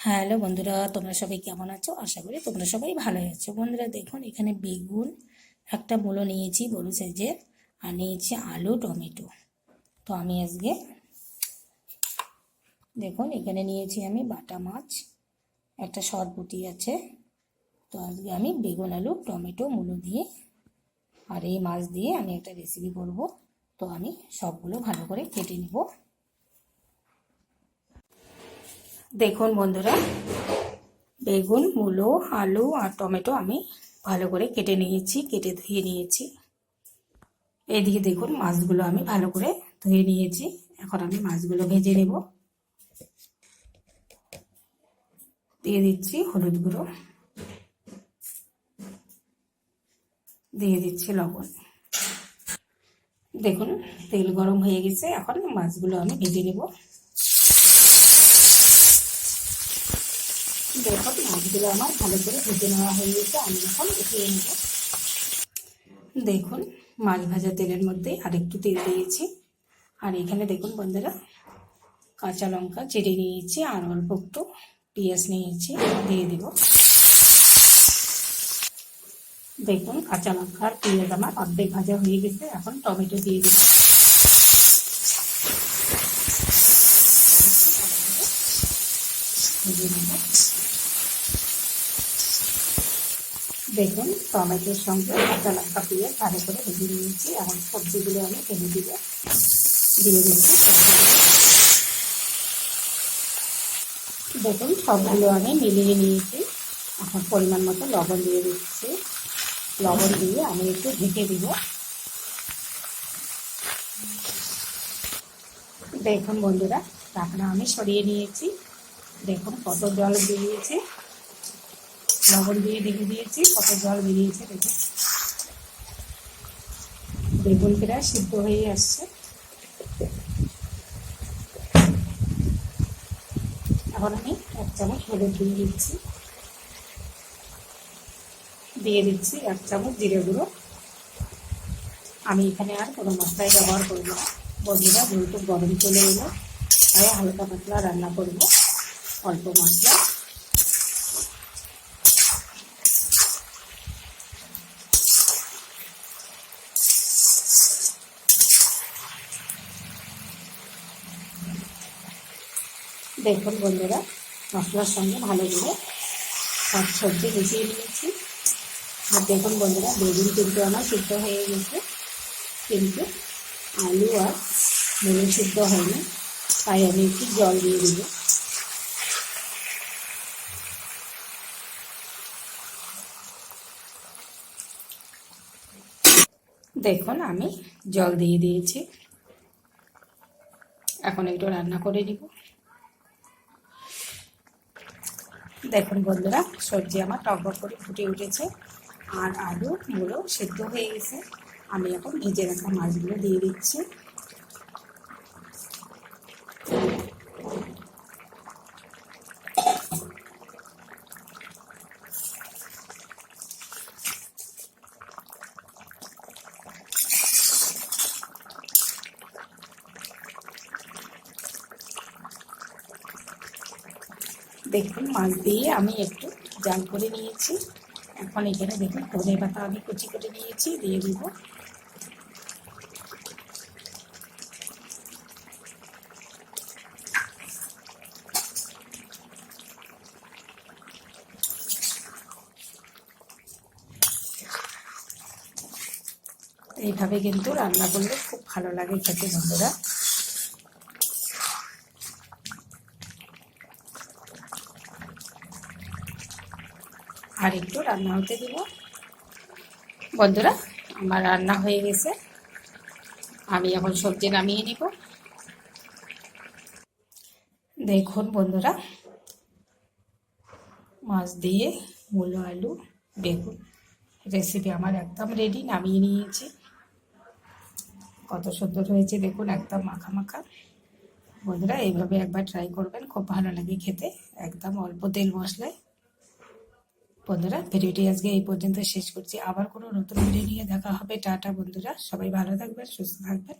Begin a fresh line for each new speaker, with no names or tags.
Hello বন্ধুরা, তোমরা সবাই কেমন আছো? আশা করি তোমরা সবাই ভালো আছো। বন্ধুরা দেখুন, এখানে বেগুন একটা মূলো নিয়েছি বড় সাইজের, আর নিয়েছি আলু টমেটো। তো আমি আজকে দেখুন এখানে নিয়েছি আমি বাটা মাছ, একটা সরপুঁটি আছে। তো আজকে আমি বেগুন আলু টমেটো মূলো দিয়ে আর এই মাছ দিয়ে আমি একটা রেসিপি করব। তো আমি সবগুলো ভালো করে কেটে নেব। দেখুন বন্ধুরা, বেগুন মূলো আলু আর টমেটো আমি ভালো করে কেটে নিয়েছি, কেটে ধুয়ে নিয়েছি। এদিকে দেখুন মাছগুলো আমি ভালো করে ধুয়ে নিয়েছি। এখন আমি মাছগুলো ভেজে নেব। দিয়ে দিচ্ছি হলুদ গুঁড়ো, দিয়ে দিচ্ছি লবণ। দেখুন তেল গরম হয়ে গেছে, এখন মাছগুলো আমি ভেজে নেব। দেখুন মাছগুলো আমার ভালো করে ভেজে নেওয়া হয়ে গেছে, আমি এখন উঠিয়ে নেব। দেখুন মাছ ভাজা তেলের মধ্যে আরেকটু তেল দিয়েছি, আর এখানে দেখুন বন্ধুরা কাঁচা লঙ্কা চিড়ে নিয়েছি আর অল্প একটু পেঁয়াজ নিয়েছি, দিয়ে দেব। দেখুন কাঁচা লঙ্কা আর পেঁয়াজ আমার অর্ধেক ভাজা হয়ে গেছে, এখন টমেটো দিয়ে দেব। দেখুন টমেটোর সঙ্গে কাঁচা লঙ্কা পেঁয়াজ ভালো করে ভেজে নিয়েছি। এখন সবজিগুলো আমি ফেলে দিয়ে দিচ্ছি। দেখুন সবগুলো আমি মিলিয়ে নিয়েছি। এখন পরিমাণ মতো লবণ দিয়ে দিচ্ছি। লবণ দিয়ে আমি একটু ঢেকে দিব। দেখুন বন্ধুরা ঢাকনা আমি সরিয়ে নিয়েছি। দেখুন কত জল বেরিয়েছে, লবণ দিয়ে ঢেকে দিয়েছি, কত জল বেরিয়েছে। দেখুন বেগুন প্রায় সিদ্ধ হয়ে আসছে। এখন আমি 1 চামচ হলুদ দিয়ে দিচ্ছি, দিয়ে দিচ্ছি 1 চামচ জিরে গুঁড়ো। আমি এখানে আর কোনো মশলাই ব্যবহার করব না। বন্ধুরা যেহেতু গরম চলে এলো, তাই হালকা পাতলা রান্না করব, অল্প মশলা। দেখুন বন্ধুরা মশলার সঙ্গে ভালো করে সব সবজি মিশিয়ে নিয়েছি। আর দেখুন বন্ধুরা বেগুন কিন্তু আমার সিদ্ধ হয়ে গেছে, কিন্তু আলু আর মূলো সিদ্ধ হয়নি, তাই আমি একটু জল দিয়ে দিব। দেখুন আমি জল দিয়ে দিয়েছি, এখন একটু রান্না করে নিব। দেখুন বন্ধুরা সবজি আমার টকবক করে ফুটে উঠেছে, আর আলু মূলো সিদ্ধ হয়ে গেছে। আমি এখন ভেজে রাখা মাছগুলো দিয়ে দিচ্ছি। দেখুন মাছ দিয়ে আমি একটু জাল করে নিয়েছি। এখন এখানে দেখুন ধনে পাতা আমি কুচি করে নিয়েছি, দিয়ে দিব। এইভাবে কিন্তু রান্না করলে খুব ভালো লাগে খেতে বন্ধুরা। আর একটু রান্না হতে দিব। বন্ধুরা আমার রান্না হয়ে গেছে, আমি এখন সবজি নামিয়ে নিব। দেখুন বন্ধুরা মাছ দিয়ে মূলো আলু বেগুন রেসিপি আমার একদম রেডি, নামিয়ে নিয়েছি। কত সুন্দর হয়েছে দেখুন, একদম মাখা মাখা। বন্ধুরা এইভাবে একবার ট্রাই করবেন, খুব ভালো লাগে খেতে, একদম অল্প তেল মশলায়। বন্ধুরা ভিডিওটি আজকে এই পর্যন্ত শেষ করছি, আবার কোনো নতুন ভিডিও নিয়ে দেখা হবে। টাটা বন্ধুরা, সবাই ভালো থাকবেন, সুস্থ থাকবেন।